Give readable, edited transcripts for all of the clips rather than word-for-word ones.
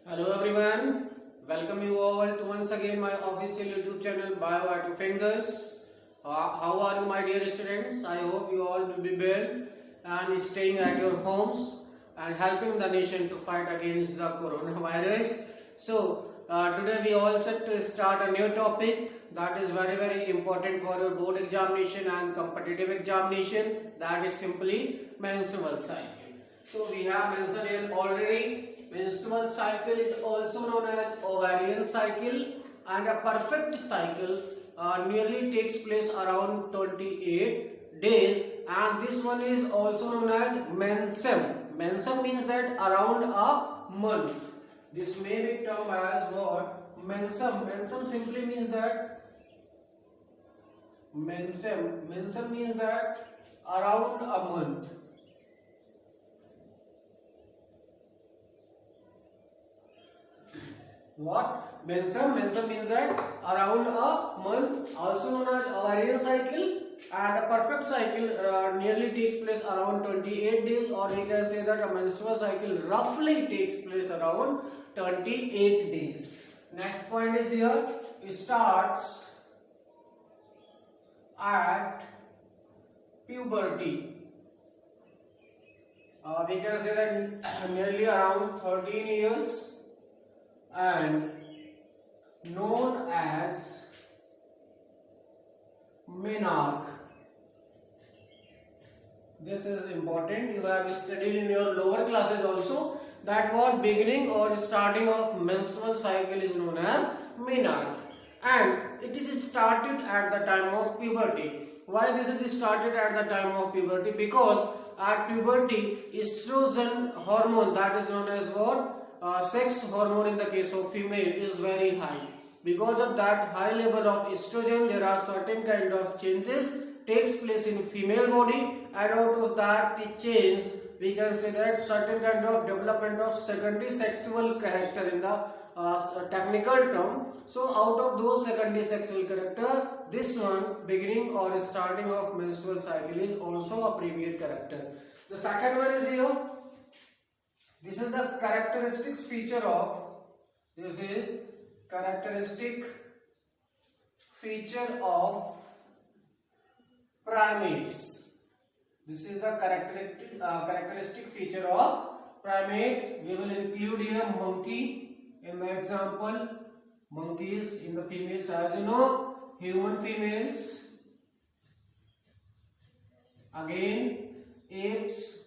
Hello everyone, welcome you all to once again my official YouTube channel Bio Art Fingers. How are you my dear students? I hope you all will be well and staying at your homes and helping the nation to fight against the coronavirus. Today we all set to start a new topic that is very important for your board examination and competitive examination, that is simply menstrual cycle. So we have mentioned here already. Menstrual cycle is also known as ovarian cycle, and a perfect cycle nearly takes place around 28 days, and this one is also known as mensem. Mensem means that around a month. This may be termed as what? Mensem. Mensem simply means that mensem means that around a month. What? Mensem means that around a month, also known as ovarian cycle, and a perfect cycle nearly takes place around 28 days, or we can say that a menstrual cycle roughly takes place around 28 days. Next point is here, it starts at puberty. We can say that nearly around 13 years and known as menarche. This is important. You have studied in your lower classes also that what beginning or starting of menstrual cycle is known as menarche, and it is started at the time of puberty. Why this is started at the time of puberty? Because at puberty estrogen hormone, that is known as what? Sex hormone in the case of female is very high. Because of that high level of estrogen, there are certain kind of changes takes place in female body, and out of that change we can say that certain kind of development of secondary sexual character in the technical term. So out of those secondary sexual character, this one beginning or starting of menstrual cycle is also a premier character. The second one is here. This is the characteristic feature of primates. This is the characteristic feature of primates. We will include here monkey in the example. Monkeys in the females, as you know, human females. Again, apes.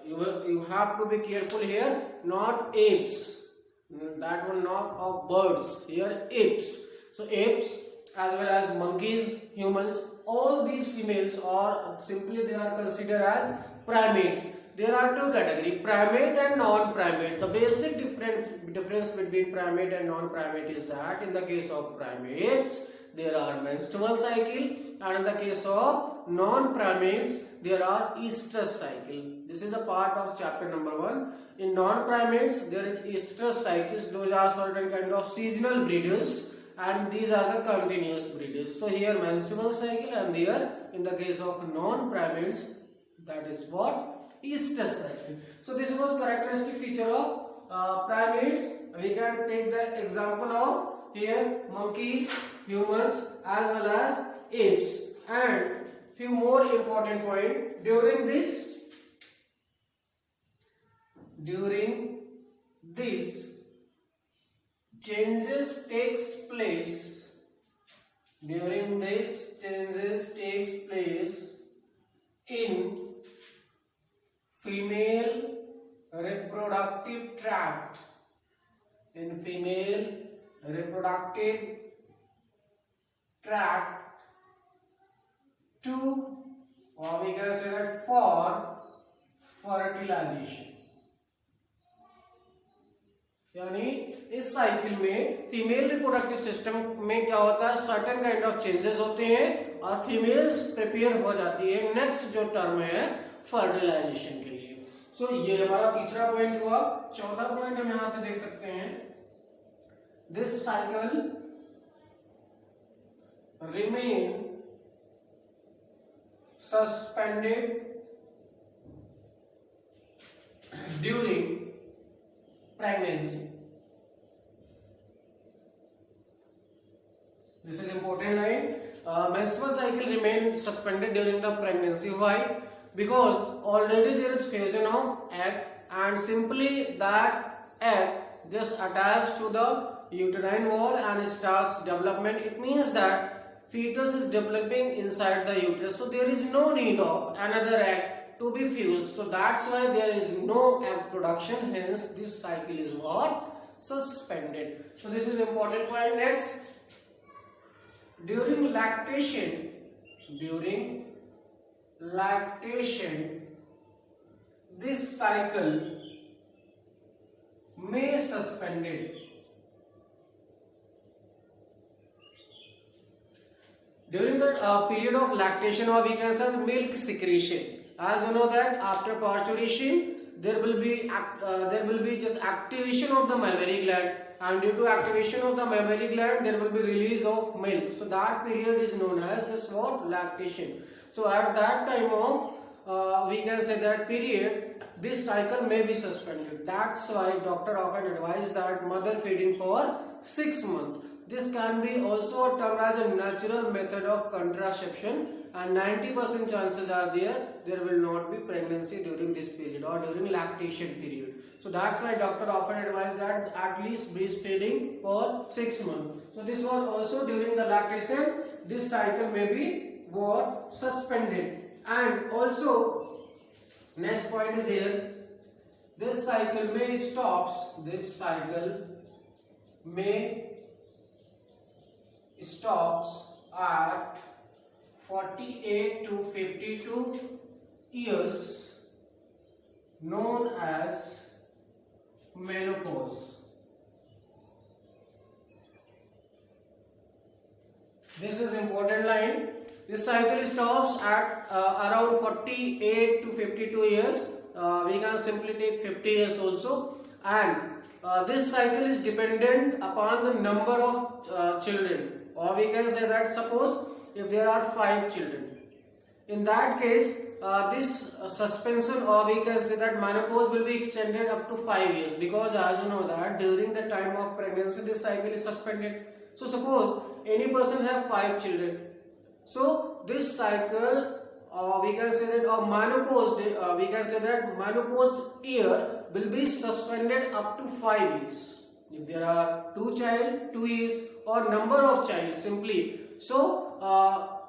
You have to be careful here, not apes, that one not of birds, here apes. So apes as well as monkeys, humans, all these females are simply they are considered as primates. There are two categories, primate and non-primate. The basic difference between primate and non-primate is that in the case of primates there are menstrual cycle, and in the case of non-primates there are estrous cycle. This is a part of chapter number 1. In non-primates there is estrous cycles. Those are certain kind of seasonal breeders, and these are the continuous breeders. So here menstrual cycle, and here in the case of non-primates that is what? Estrous cycle. So this was characteristic feature of primates. We can take the example of here monkeys, humans as well as apes. And few more important point, during this changes takes place in female reproductive tract, to, or we can say that for fertilization. यानी इस cycle में female reproductive system में क्या होता है, certain kind of changes होते हैं और फीमेल्स प्रिपेयर हो जाती है नेक्स्ट जो टर्म है फर्टिलाइजेशन के लिए. सो ये हमारा तीसरा पॉइंट हुआ. चौथा पॉइंट हम यहां से देख सकते हैं, this cycle remain suspended during pregnancy. This is important line. Menstrual cycle remains suspended during the pregnancy. Why? Because already there is fusion of egg, and simply that egg just attached to the uterine wall and starts development. It means that fetus is developing inside the uterus, so there is no need of another egg to be fused. So that's why there is no egg production. Hence, this cycle is what? Suspended. So this is important point. Next. During lactation, this cycle may suspended. During the period of lactation, or we can say milk secretion. As you know that after parturition, there will be just activation of the mammary gland, and due to activation of the mammary gland, there will be release of milk. So that period is known as this what? Lactation. So at that time of we can say that period, this cycle may be suspended. That's why doctor often advise that mother feeding for 6 months. This can be also termed as a natural method of contraception, and 90% chances are there will not be pregnancy during this period or during lactation period. So that's why doctor often advise that at least breastfeeding for 6 months. So this was also during the lactation. This cycle may be what? Suspended. And also next point is here. This cycle may stops. This cycle may stops at 48 to 52 years, known as menopause. This is important line. This cycle stops at around 48 to 52 years. We can simply take 50 years also. And this cycle is dependent upon the number of children. Or we can say that suppose if there are 5 children. In that case, this suspension, or we can say that menopause, will be extended up to 5 years, because as you know that during the time of pregnancy this cycle is suspended. So suppose any person have 5 children. So this cycle, we can say that, or menopause, we can say that menopause year will be suspended up to 5 years. If there are 2 child, 2 years, or number of child simply. So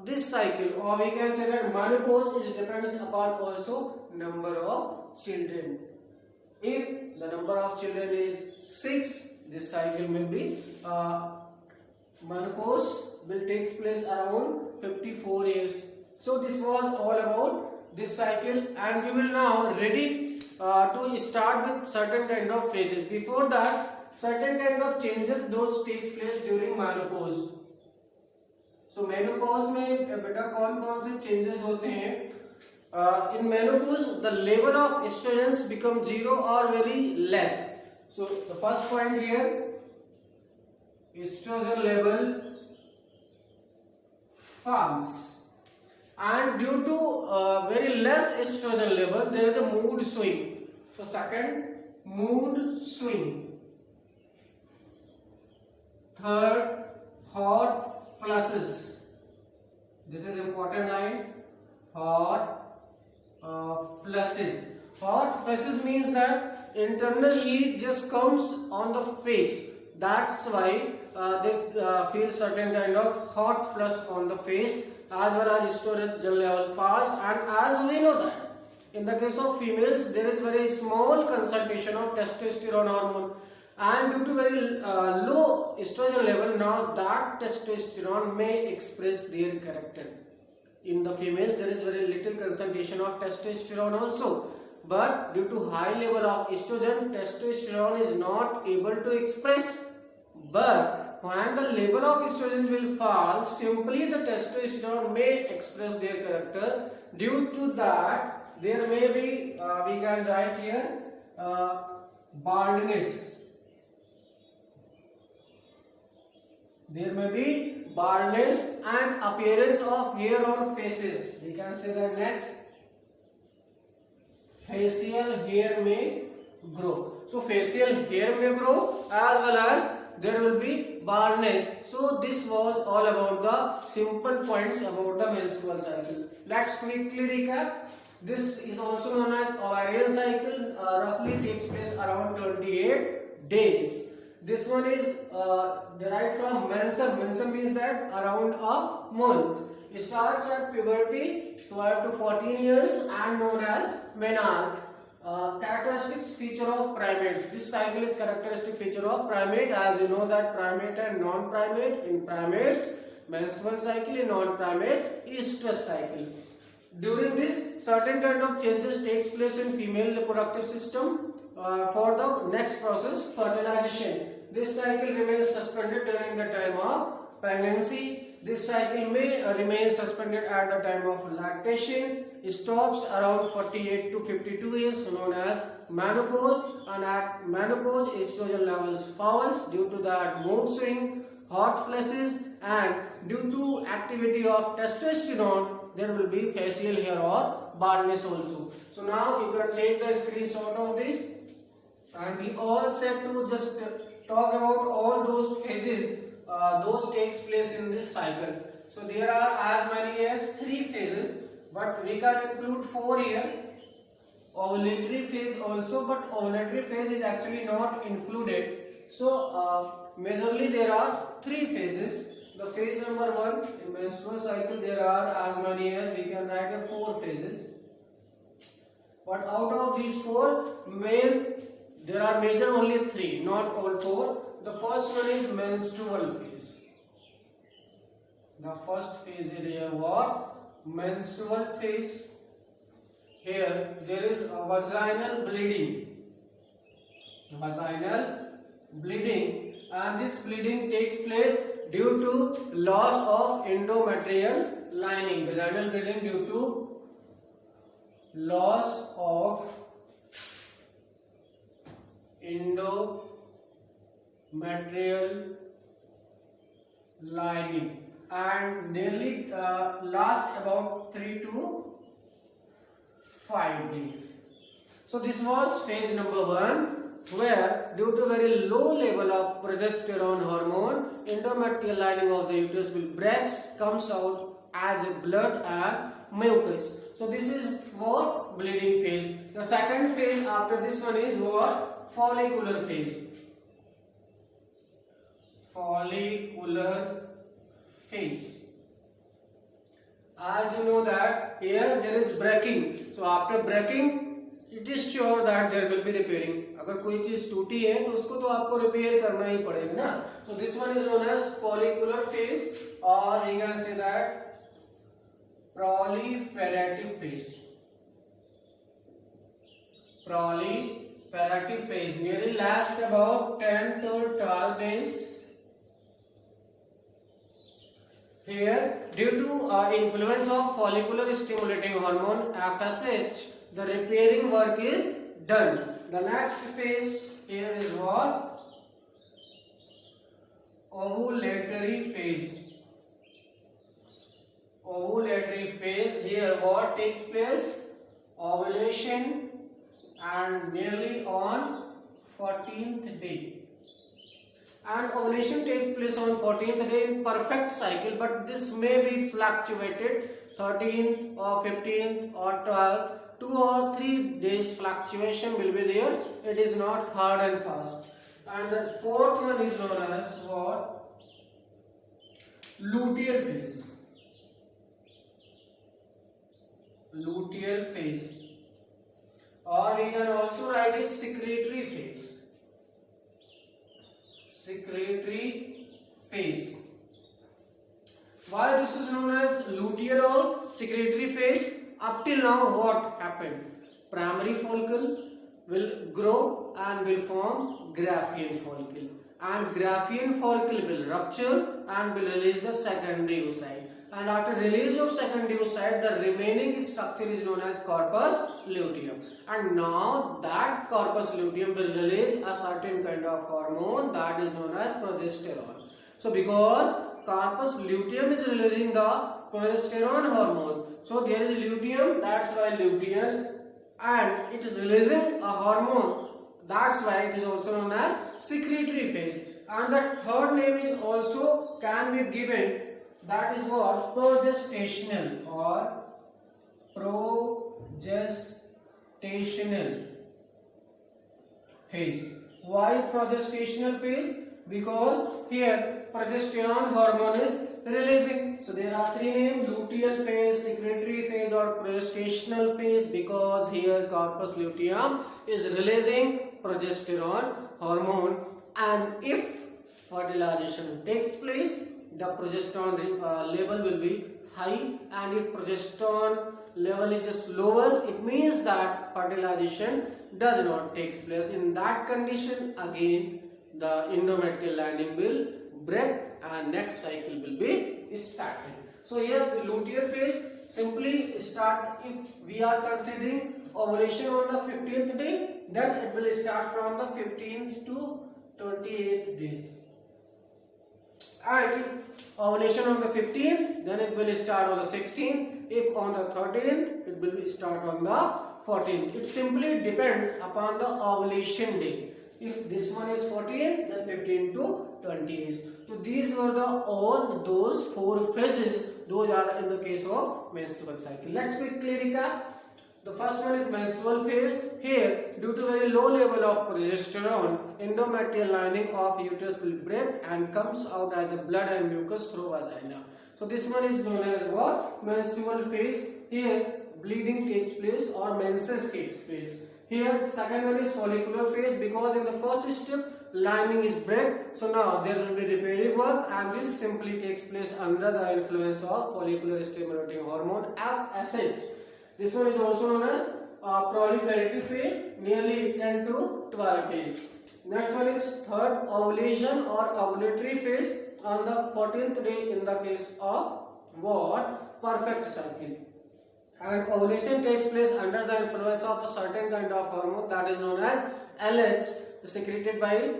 this cycle, or we can say that menopause, is depends upon also number of children. If the number of children is 6, this cycle will be menopause will takes place around 54 years. So this was all about this cycle, and we will now ready to start with certain kind of phases. Before that, certain kind of changes those takes place during menopause. So menopause में बेटा कौन-कौन से changes होते हैं? In menopause, the level of estrogens become 0 or very less. So the first point here, estrogen level falls, and due to very less estrogen level, there is a mood swing. So second, mood swing. Third, hot flushes. This is important line. Hot flushes. Hot flushes means that internal heat just comes on the face. That's why they feel certain kind of hot flush on the face, as well as estrogen level falls. And as we know that in the case of females, there is very small concentration of testosterone hormone, and due to very low estrogen level, now that testosterone may express their character. In the females, there is very little concentration of testosterone also, but due to high level of estrogen, testosterone is not able to express. But when the level of estrogen will fall, simply the testosterone may express their character. Due to that, there may be, we can write here, baldness. There may be baldness and appearance of hair on faces. We can say that next, facial hair may grow. So facial hair may grow as well as there will be baldness. So this was all about the simple points about the menstrual cycle. Let's quickly recap. This is also known as ovarian cycle. Roughly takes place around 28 days. This one is derived from mensum. Mensum means that around a month. It starts at puberty, 12 to 14 years, and known as menarche. Characteristics feature of primates. This cycle is characteristic feature of primate. As you know that primate and non-primate. In primates, menstrual cycle. In non-primate, estrous cycle. During this, certain kind of changes takes place in female reproductive system for the next process, fertilization. This cycle remains suspended during the time of pregnancy. This cycle may remain suspended at the time of lactation. It stops around 48 to 52 years, known as menopause. And at menopause, estrogen levels falls due to that mood swing, hot flashes, and due to activity of testosterone, there will be facial hair or baldness also. So now you can take the screenshot of this, and we all said to just talk about all those phases. Those takes place in this cycle. So there are as many as 3 phases, but we can include 4 here. Ovulatory phase also, but ovulatory phase is actually not included. So majorly there are 3 phases. The phase number 1 in menstrual cycle, there are as many as we can write 4 phases. But out of these 4, there are major only 3, not all 4. The first one is menstrual phase. The first phase is here what? Menstrual phase. Here there is a vaginal bleeding. Vaginal bleeding, and this bleeding takes place due to loss of endometrial lining. Vaginal bleeding due to loss of endometrial lining, and nearly last about 3 to 5 days. So this was phase number 1, where due to very low level of progesterone hormone, endometrial lining of the uterus will break, comes out as a blood and mucus. So this is what? Bleeding phase. The second phase after this one is what? Follicular phase. Follicular phase. As you know that here there is breaking. So after breaking, it is sure that there will be repairing. अगर कोई चीज टूटी है तो उसको तो आपको repair करना ही पड़ेगा ना. So this one is known as follicular phase, or you can say that proliferative phase. Proliferative phase nearly lasts about 10 to 12 days. Here, due to influence of follicular stimulating hormone FSH, the repairing work is done. The next phase here is what? Ovulatory phase. Ovulatory phase, here what takes place? Ovulation, and nearly on 14th day. And ovulation takes place on 14th day in perfect cycle, but this may be fluctuated 13th or 15th or 12th. 2 or 3 days fluctuation will be there. It is not hard and fast. And the fourth one is known as what? Luteal phase. Luteal phase. Or we can also write a secretory phase. Secretory phase. Why this is known as luteal or secretory phase? Up till now what happened? Primary follicle will grow and will form Graafian follicle, and Graafian follicle will rupture and will release the secondary oocyte, and after release of secondary oocyte the remaining structure is known as corpus luteum, and now that corpus luteum will release a certain kind of hormone that is known as progesterone. So because corpus luteum is releasing the progesterone hormone, so there is luteum, that's why luteal, and it is releasing a hormone That's why it is also known as secretory phase. And the third name is also can be given, that is what, progestational or progestational phase. Why progestational phase? Because here progesterone hormone is releasing. So there are three names: luteal phase, secretory phase, or progestational phase, because here corpus luteum is releasing progesterone hormone, and if fertilization takes place, the progesterone level will be high, and if progesterone level is just lowest, it means that fertilization does not take place. In that condition, again the endometrial lining will break and next cycle will be started. So here the luteal phase simply start if we are considering ovulation on the 15th day, then it will start from the 15th to 28th days. And if ovulation on the 15th, then it will start on the 16th. If on the 13th, it will start on the 14th. It simply depends upon the ovulation day. If this one is 14, then 15 to 20 days. So these were all those four phases. Those are in the case of menstrual cycle. Let's quickly recap. The first one is menstrual phase. Here, due to very low level of progesterone, endometrial lining of uterus will break and comes out as a blood and mucus through vagina. So this one is known as what? Menstrual phase. Here, bleeding takes place or menses takes place. Here, second one is follicular phase, because in the first step, lining is break. So now there will be repairing work, and this simply takes place under the influence of follicular stimulating hormone FSH. This one is also known as proliferative phase, nearly 10 to 12 days. Next one is third, ovulation or ovulatory phase on the 14th day in the case of what? Perfect cycle. And ovulation takes place under the influence of a certain kind of hormone that is known as LH, secreted by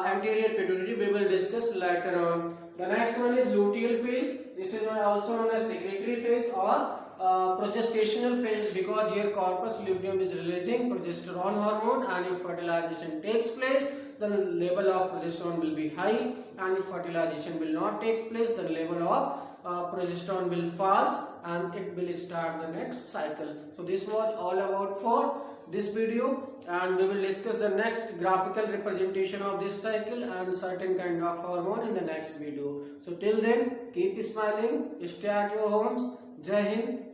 anterior pituitary. We will discuss later on. The next one is luteal phase. This is also known as secretory phase or progestational phase, because here corpus luteum is releasing progesterone hormone, and if fertilization takes place, the level of progesterone will be high, and if fertilization will not take place, the level of progesterone will fall and it will start the next cycle. So this was all about for this video, and we will discuss the next graphical representation of this cycle and certain kind of hormone in the next video. So till then, keep smiling, stay at your homes. Jai Hind.